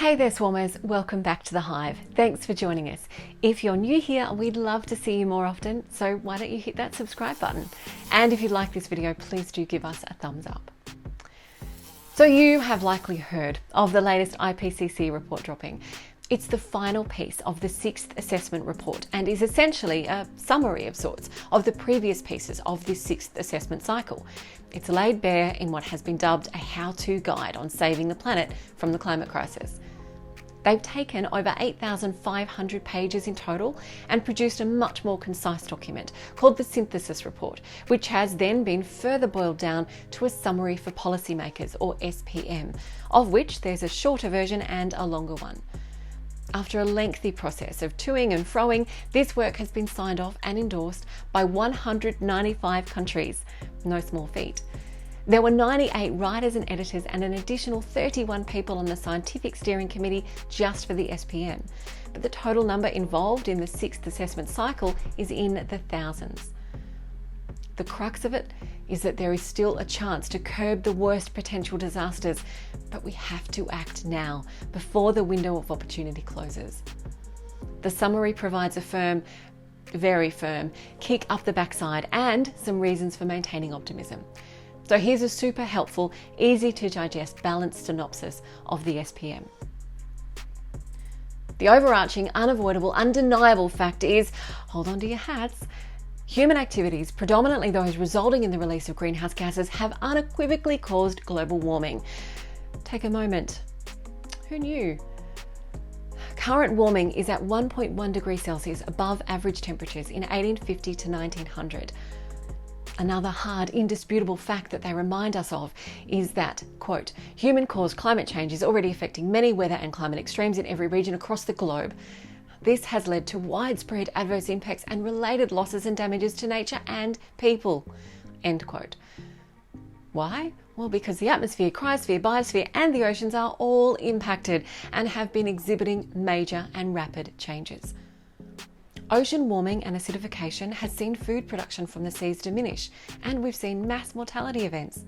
Hey there swarmers, welcome back to the Hive. Thanks for joining us. If you're new here, we'd love to see you more often, so why don't you hit that subscribe button? And if you like this video, please do give us a thumbs up. So you have likely heard of the latest IPCC report dropping. It's the final piece of the 6th assessment report and is essentially a summary of sorts of the previous pieces of this 6th assessment cycle. It's laid bare in what has been dubbed a how-to guide on saving the planet from the climate crisis. They've taken over 8,500 pages in total and produced a much more concise document called the Synopsis Report, which has then been further boiled down to a summary for policymakers, or SPM, of which there's a shorter version and a longer one. After a lengthy process of toing and fro-ing, this work has been signed off and endorsed by 195 countries. No small feat. There were 98 writers and editors and an additional 31 people on the scientific steering committee just for the SPM. But the total number involved in the 6th assessment cycle is in the thousands. The crux of it is that there is still a chance to curb the worst potential disasters, but we have to act now before the window of opportunity closes. The summary provides a firm, very firm, kick up the backside and some reasons for maintaining optimism. So here's a super helpful, easy to digest, balanced synopsis of the SPM. The overarching, unavoidable, undeniable fact is, hold on to your hats, human activities, predominantly those resulting in the release of greenhouse gases, have unequivocally caused global warming. Take a moment. Who knew? Current warming is at 1.1 degrees Celsius above average temperatures in 1850 to 1900. Another hard, indisputable fact that they remind us of is that, quote, human-caused climate change is already affecting many weather and climate extremes in every region across the globe. This has led to widespread adverse impacts and related losses and damages to nature and people, end quote. Why? Well, because the atmosphere, cryosphere, biosphere and the oceans are all impacted and have been exhibiting major and rapid changes. Ocean warming and acidification has seen food production from the seas diminish, and we've seen mass mortality events.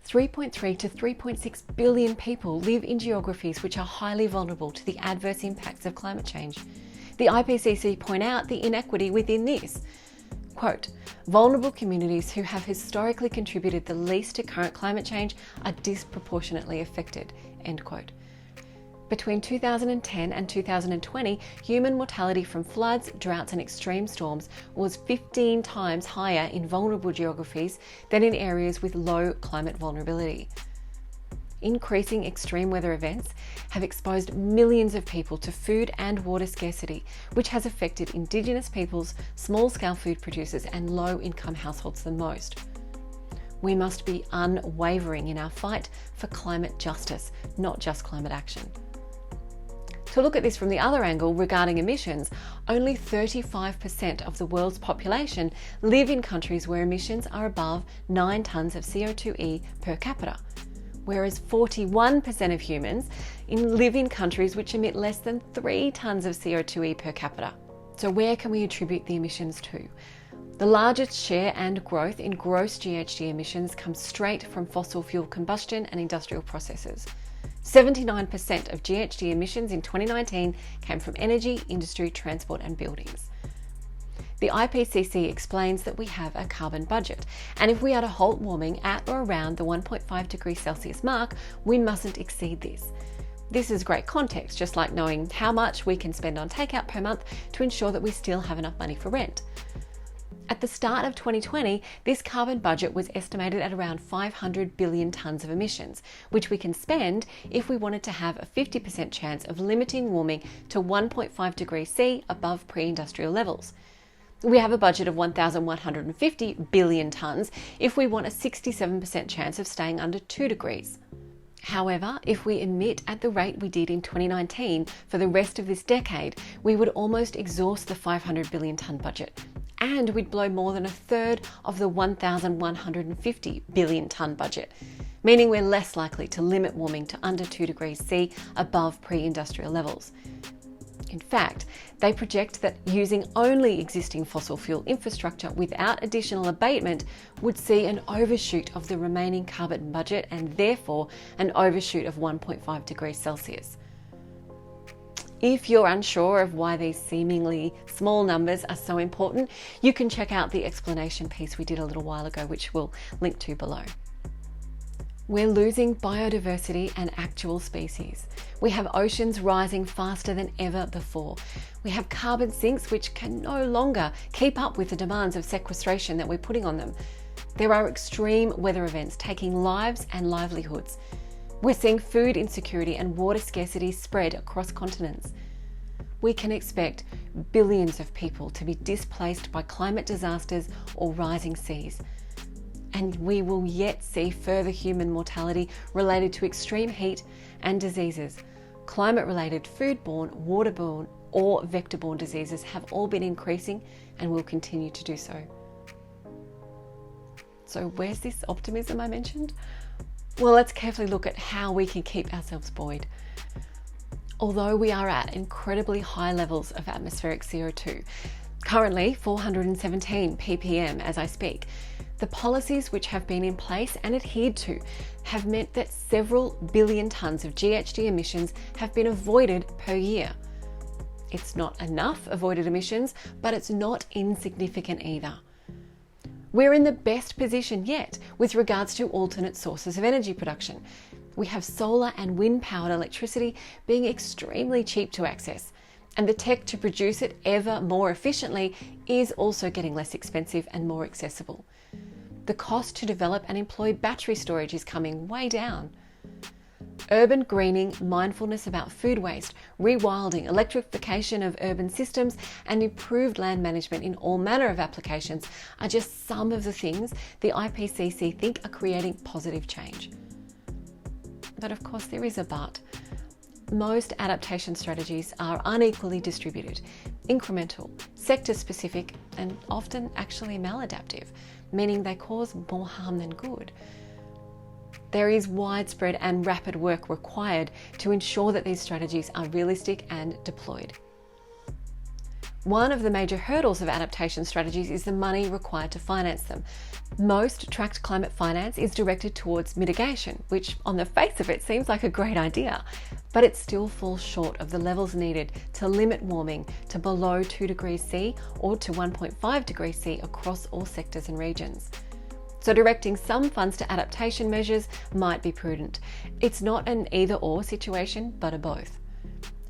3.3 to 3.6 billion people live in geographies which are highly vulnerable to the adverse impacts of climate change. The IPCC point out the inequity within this. Quote, vulnerable communities who have historically contributed the least to current climate change are disproportionately affected, end quote. Between 2010 and 2020, human mortality from floods, droughts and extreme storms was 15 times higher in vulnerable geographies than in areas with low climate vulnerability. Increasing extreme weather events have exposed millions of people to food and water scarcity, which has affected Indigenous peoples, small-scale food producers and low-income households the most. We must be unwavering in our fight for climate justice, not just climate action. To look at this from the other angle regarding emissions, only 35% of the world's population live in countries where emissions are above 9 tonnes of CO2e per capita, whereas 41% of humans live in countries which emit less than 3 tonnes of CO2e per capita. So where can we attribute the emissions to? The largest share and growth in gross GHG emissions comes straight from fossil fuel combustion and industrial processes. 79% of GHG emissions in 2019 came from energy, industry, transport and buildings. The IPCC explains that we have a carbon budget, and if we are to halt warming at or around the 1.5 degrees Celsius mark, we mustn't exceed this. This is great context, just like knowing how much we can spend on takeout per month to ensure that we still have enough money for rent. At the start of 2020, this carbon budget was estimated at around 500 billion tonnes of emissions, which we can spend if we wanted to have a 50% chance of limiting warming to 1.5 degrees C above pre-industrial levels. We have a budget of 1,150 billion tonnes if we want a 67% chance of staying under 2 degrees. However, if we emit at the rate we did in 2019 for the rest of this decade, we would almost exhaust the 500 billion tonne budget. And we'd blow more than a third of the 1,150 billion tonne budget, meaning we're less likely to limit warming to under 2 degrees C above pre-industrial levels. In fact, they project that using only existing fossil fuel infrastructure without additional abatement would see an overshoot of the remaining carbon budget and therefore an overshoot of 1.5 degrees Celsius. If you're unsure of why these seemingly small numbers are so important, you can check out the explanation piece we did a little while ago, which we'll link to below. We're losing biodiversity and actual species. We have oceans rising faster than ever before. We have carbon sinks which can no longer keep up with the demands of sequestration that we're putting on them. There are extreme weather events taking lives and livelihoods. We're seeing food insecurity and water scarcity spread across continents. We can expect billions of people to be displaced by climate disasters or rising seas. And we will yet see further human mortality related to extreme heat and diseases. Climate-related foodborne, waterborne, or vector-borne diseases have all been increasing and will continue to do so. So where's this optimism I mentioned? Well, let's carefully look at how we can keep ourselves buoyed. Although we are at incredibly high levels of atmospheric CO2, currently 417 ppm as I speak, the policies which have been in place and adhered to have meant that several billion tonnes of GHG emissions have been avoided per year. It's not enough avoided emissions, but it's not insignificant either. We're in the best position yet with regards to alternate sources of energy production. We have solar and wind-powered electricity being extremely cheap to access, and the tech to produce it ever more efficiently is also getting less expensive and more accessible. The cost to develop and employ battery storage is coming way down. Urban greening, mindfulness about food waste, rewilding, electrification of urban systems, and improved land management in all manner of applications are just some of the things the IPCC think are creating positive change. But of course there is a but. Most adaptation strategies are unequally distributed, incremental, sector-specific, and often actually maladaptive, meaning they cause more harm than good. There is widespread and rapid work required to ensure that these strategies are realistic and deployed. One of the major hurdles of adaptation strategies is the money required to finance them. Most tracked climate finance is directed towards mitigation, which on the face of it seems like a great idea, but it still falls short of the levels needed to limit warming to below 2 degrees C or to 1.5 degrees C across all sectors and regions. So directing some funds to adaptation measures might be prudent. It's not an either-or situation, but a both.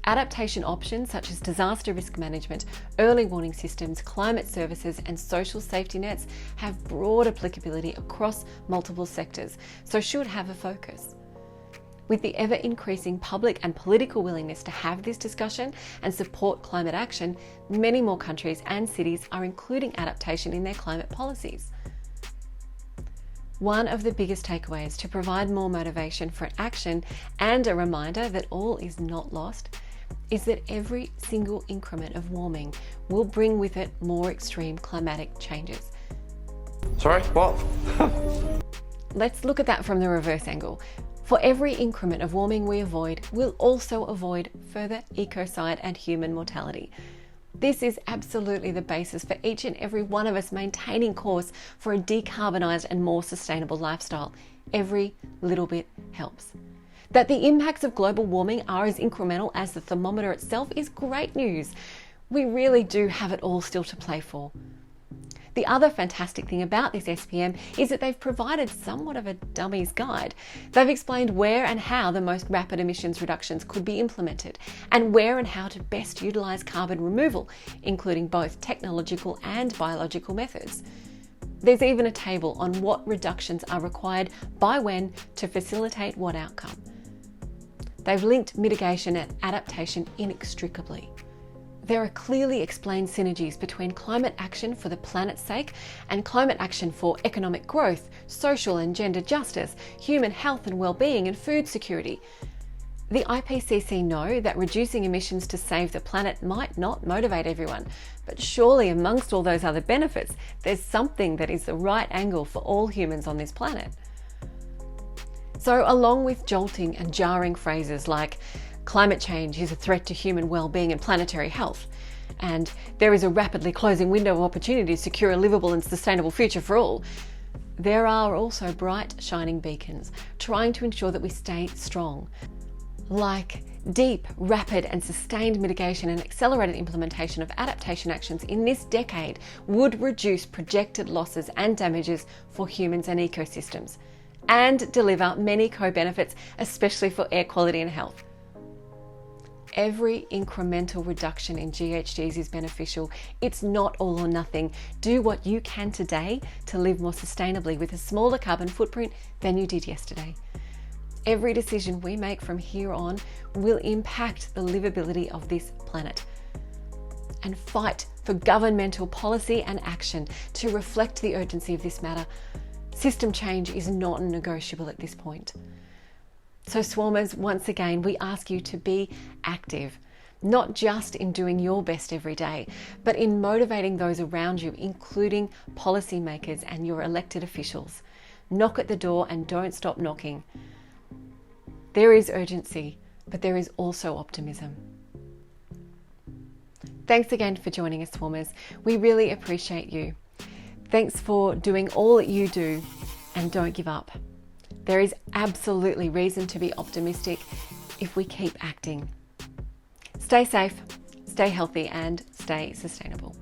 Adaptation options such as disaster risk management, early warning systems, climate services, and social safety nets have broad applicability across multiple sectors, so should have a focus. With the ever-increasing public and political willingness to have this discussion and support climate action, many more countries and cities are including adaptation in their climate policies. One of the biggest takeaways to provide more motivation for action and a reminder that all is not lost is that every single increment of warming will bring with it more extreme climatic changes. Sorry, what? Let's look at that from the reverse angle. For every increment of warming we avoid, we'll also avoid further ecocide and human mortality. This is absolutely the basis for each and every one of us maintaining course for a decarbonised and more sustainable lifestyle. Every little bit helps. That the impacts of global warming are as incremental as the thermometer itself is great news. We really do have it all still to play for. The other fantastic thing about this SPM is that they've provided somewhat of a dummy's guide. They've explained where and how the most rapid emissions reductions could be implemented, and where and how to best utilise carbon removal, including both technological and biological methods. There's even a table on what reductions are required by when to facilitate what outcome. They've linked mitigation and adaptation inextricably. There are clearly explained synergies between climate action for the planet's sake and climate action for economic growth, social and gender justice, human health and well-being, and food security. The IPCC know that reducing emissions to save the planet might not motivate everyone, but surely amongst all those other benefits, there's something that is the right angle for all humans on this planet. So along with jolting and jarring phrases like climate change is a threat to human well-being and planetary health, and there is a rapidly closing window of opportunity to secure a livable and sustainable future for all, there are also bright, shining beacons trying to ensure that we stay strong. like deep, rapid and sustained mitigation and accelerated implementation of adaptation actions in this decade would reduce projected losses and damages for humans and ecosystems, and deliver many co-benefits, especially for air quality and health. Every incremental reduction in GHGs is beneficial. It's not all or nothing. Do what you can today to live more sustainably with a smaller carbon footprint than you did yesterday. Every decision we make from here on will impact the livability of this planet. And fight for governmental policy and action to reflect the urgency of this matter. System change is not negotiable at this point. So swarmers, once again, we ask you to be active, not just in doing your best every day, but in motivating those around you, including policymakers and your elected officials. Knock at the door and don't stop knocking. There is urgency, but there is also optimism. Thanks again for joining us, swarmers. We really appreciate you. Thanks for doing all that you do, and don't give up. There is absolutely reason to be optimistic if we keep acting. Stay safe, stay healthy, and stay sustainable.